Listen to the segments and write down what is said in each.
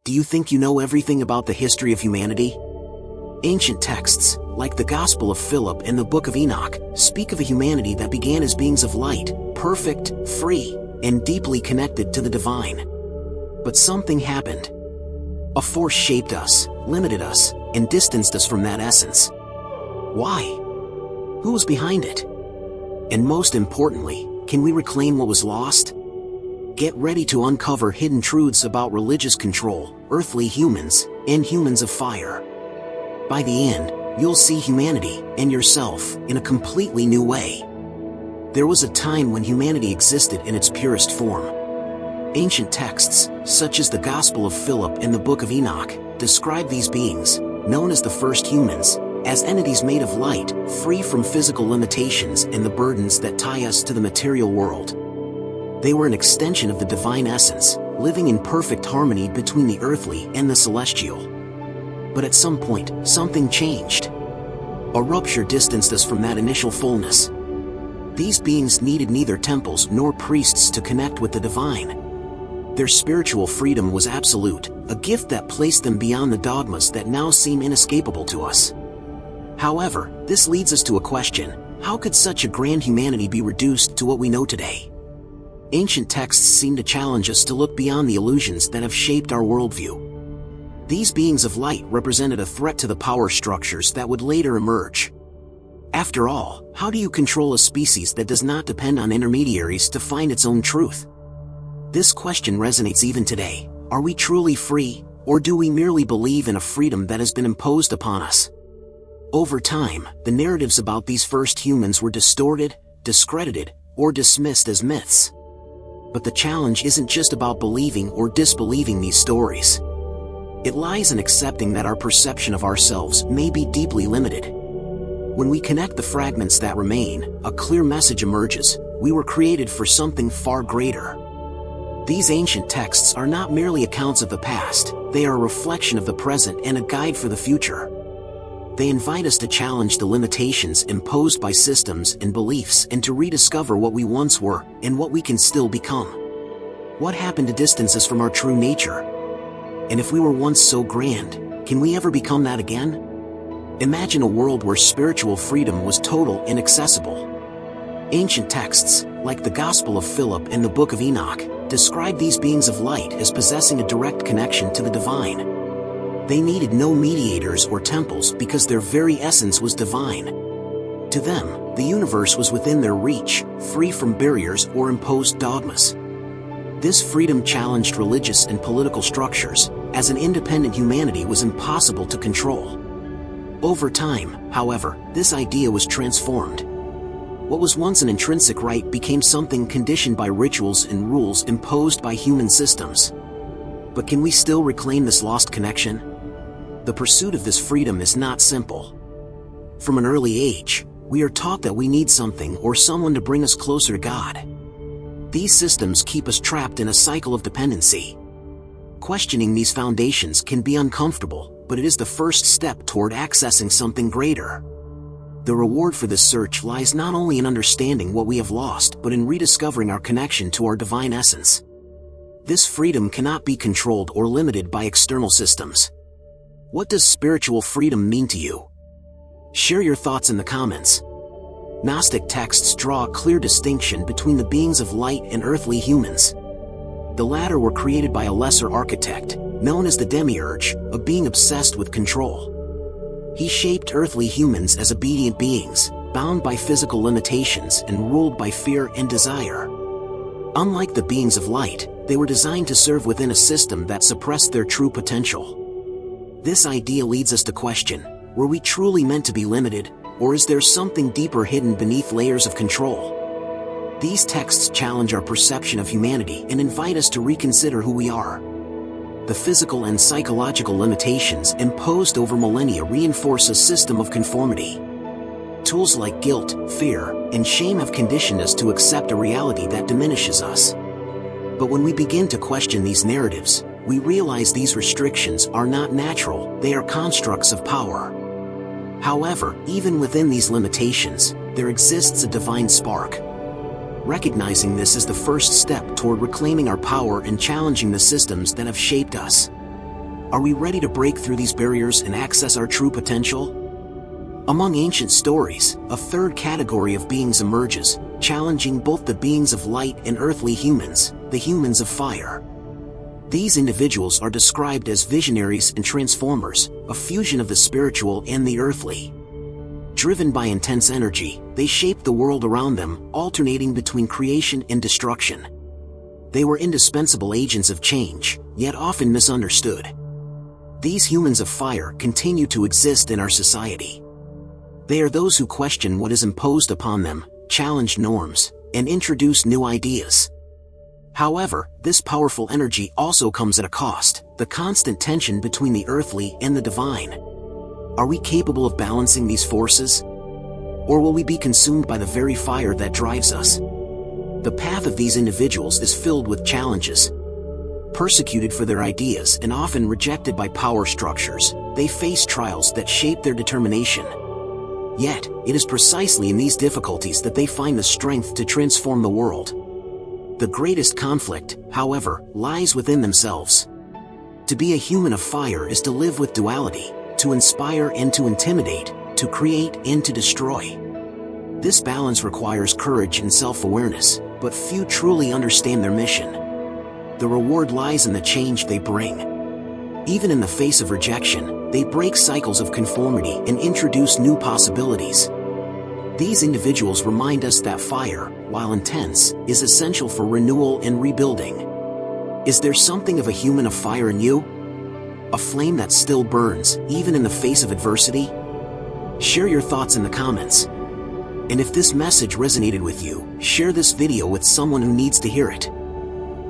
Do you think you know everything about the history of humanity? Ancient texts, like the Gospel of Philip and the Book of Enoch, speak of a humanity that began as beings of light, perfect, free, and deeply connected to the divine. But something happened. A force shaped us, limited us, and distanced us from that essence. Why? Who was behind it? And most importantly, can we reclaim what was lost? Get ready to uncover hidden truths about religious control, earthly humans, and humans of fire. By the end, you'll see humanity and yourself in a completely new way. There was a time when humanity existed in its purest form. Ancient texts, such as the Gospel of Philip and the Book of Enoch, describe these beings, known as the first humans, as entities made of light, free from physical limitations and the burdens that tie us to the material world. They were an extension of the divine essence, living in perfect harmony between the earthly and the celestial. But at some point, something changed. A rupture distanced us from that initial fullness. These beings needed neither temples nor priests to connect with the divine. Their spiritual freedom was absolute, a gift that placed them beyond the dogmas that now seem inescapable to us. However, this leads us to a question: how could such a grand humanity be reduced to what we know today? Ancient texts seem to challenge us to look beyond the illusions that have shaped our worldview. These beings of light represented a threat to the power structures that would later emerge. After all, how do you control a species that does not depend on intermediaries to find its own truth? This question resonates even today. Are we truly free, or do we merely believe in a freedom that has been imposed upon us? Over time, the narratives about these first humans were distorted, discredited, or dismissed as myths. But the challenge isn't just about believing or disbelieving these stories. It lies in accepting that our perception of ourselves may be deeply limited. When we connect the fragments that remain, a clear message emerges: we were created for something far greater. These ancient texts are not merely accounts of the past, they are a reflection of the present and a guide for the future. They invite us to challenge the limitations imposed by systems and beliefs and to rediscover what we once were and what we can still become. What happened to distance us from our true nature? And if we were once so grand, can we ever become that again? Imagine a world where spiritual freedom was total and accessible. Ancient texts, like the Gospel of Philip and the Book of Enoch, describe these beings of light as possessing a direct connection to the divine. They needed no mediators or temples because their very essence was divine. To them, the universe was within their reach, free from barriers or imposed dogmas. This freedom challenged religious and political structures, as an independent humanity was impossible to control. Over time, however, this idea was transformed. What was once an intrinsic right became something conditioned by rituals and rules imposed by human systems. But can we still reclaim this lost connection? The pursuit of this freedom is not simple. From an early age, we are taught that we need something or someone to bring us closer to God. These systems keep us trapped in a cycle of dependency. Questioning these foundations can be uncomfortable, but it is the first step toward accessing something greater. The reward for this search lies not only in understanding what we have lost, but in rediscovering our connection to our divine essence. This freedom cannot be controlled or limited by external systems. What does spiritual freedom mean to you? Share your thoughts in the comments. Gnostic texts draw a clear distinction between the beings of light and earthly humans. The latter were created by a lesser architect, known as the Demiurge, a being obsessed with control. He shaped earthly humans as obedient beings, bound by physical limitations and ruled by fear and desire. Unlike the beings of light, they were designed to serve within a system that suppressed their true potential. This idea leads us to question: were we truly meant to be limited, or is there something deeper hidden beneath layers of control? These texts challenge our perception of humanity and invite us to reconsider who we are. The physical and psychological limitations imposed over millennia reinforce a system of conformity. Tools like guilt, fear, and shame have conditioned us to accept a reality that diminishes us. But when we begin to question these narratives, we realize these restrictions are not natural, they are constructs of power. However, even within these limitations, there exists a divine spark. Recognizing this is the first step toward reclaiming our power and challenging the systems that have shaped us. Are we ready to break through these barriers and access our true potential? Among ancient stories, a third category of beings emerges, challenging both the beings of light and earthly humans, the humans of fire. These individuals are described as visionaries and transformers, a fusion of the spiritual and the earthly. Driven by intense energy, they shape the world around them, alternating between creation and destruction. They were indispensable agents of change, yet often misunderstood. These humans of fire continue to exist in our society. They are those who question what is imposed upon them, challenge norms, and introduce new ideas. However, this powerful energy also comes at a cost, the constant tension between the earthly and the divine. Are we capable of balancing these forces? Or will we be consumed by the very fire that drives us? The path of these individuals is filled with challenges. Persecuted for their ideas and often rejected by power structures, they face trials that shape their determination. Yet, it is precisely in these difficulties that they find the strength to transform the world. The greatest conflict, however, lies within themselves. To be a human of fire is to live with duality, to inspire and to intimidate, to create and to destroy. This balance requires courage and self-awareness, but few truly understand their mission. The reward lies in the change they bring. Even in the face of rejection, they break cycles of conformity and introduce new possibilities. These individuals remind us that fire, while intense, is essential for renewal and rebuilding. Is there something of a human of fire in you? A flame that still burns, even in the face of adversity? Share your thoughts in the comments. And if this message resonated with you, share this video with someone who needs to hear it.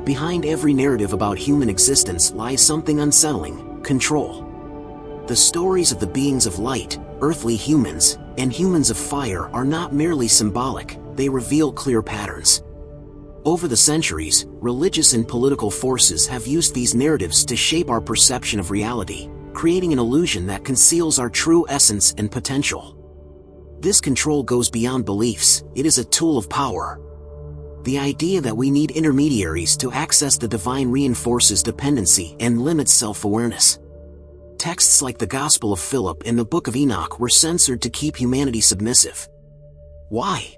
Behind every narrative about human existence lies something unsettling: control. The stories of the beings of light, earthly humans, and humans of fire are not merely symbolic, they reveal clear patterns. Over the centuries, religious and political forces have used these narratives to shape our perception of reality, creating an illusion that conceals our true essence and potential. This control goes beyond beliefs, it is a tool of power. The idea that we need intermediaries to access the divine reinforces dependency and limits self-awareness. Texts like the Gospel of Philip and the Book of Enoch were censored to keep humanity submissive. Why?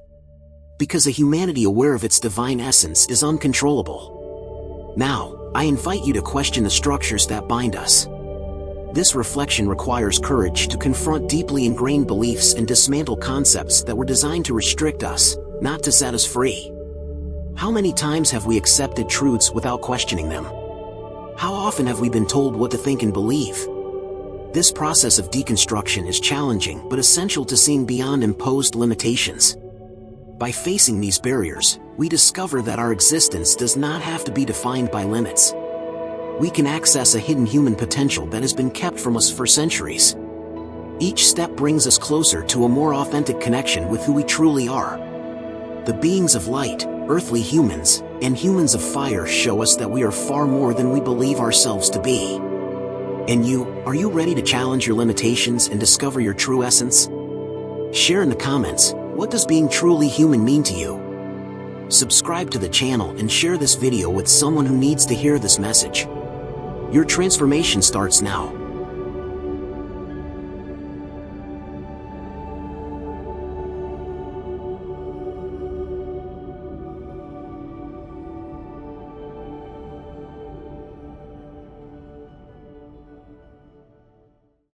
Because a humanity aware of its divine essence is uncontrollable. Now, I invite you to question the structures that bind us. This reflection requires courage to confront deeply ingrained beliefs and dismantle concepts that were designed to restrict us, not to set us free. How many times have we accepted truths without questioning them? How often have we been told what to think and believe? This process of deconstruction is challenging but essential to seeing beyond imposed limitations. By facing these barriers, we discover that our existence does not have to be defined by limits. We can access a hidden human potential that has been kept from us for centuries. Each step brings us closer to a more authentic connection with who we truly are. The beings of light, earthly humans, and humans of fire show us that we are far more than we believe ourselves to be. And you, are you ready to challenge your limitations and discover your true essence? Share in the comments, what does being truly human mean to you? Subscribe to the channel and share this video with someone who needs to hear this message. Your transformation starts now.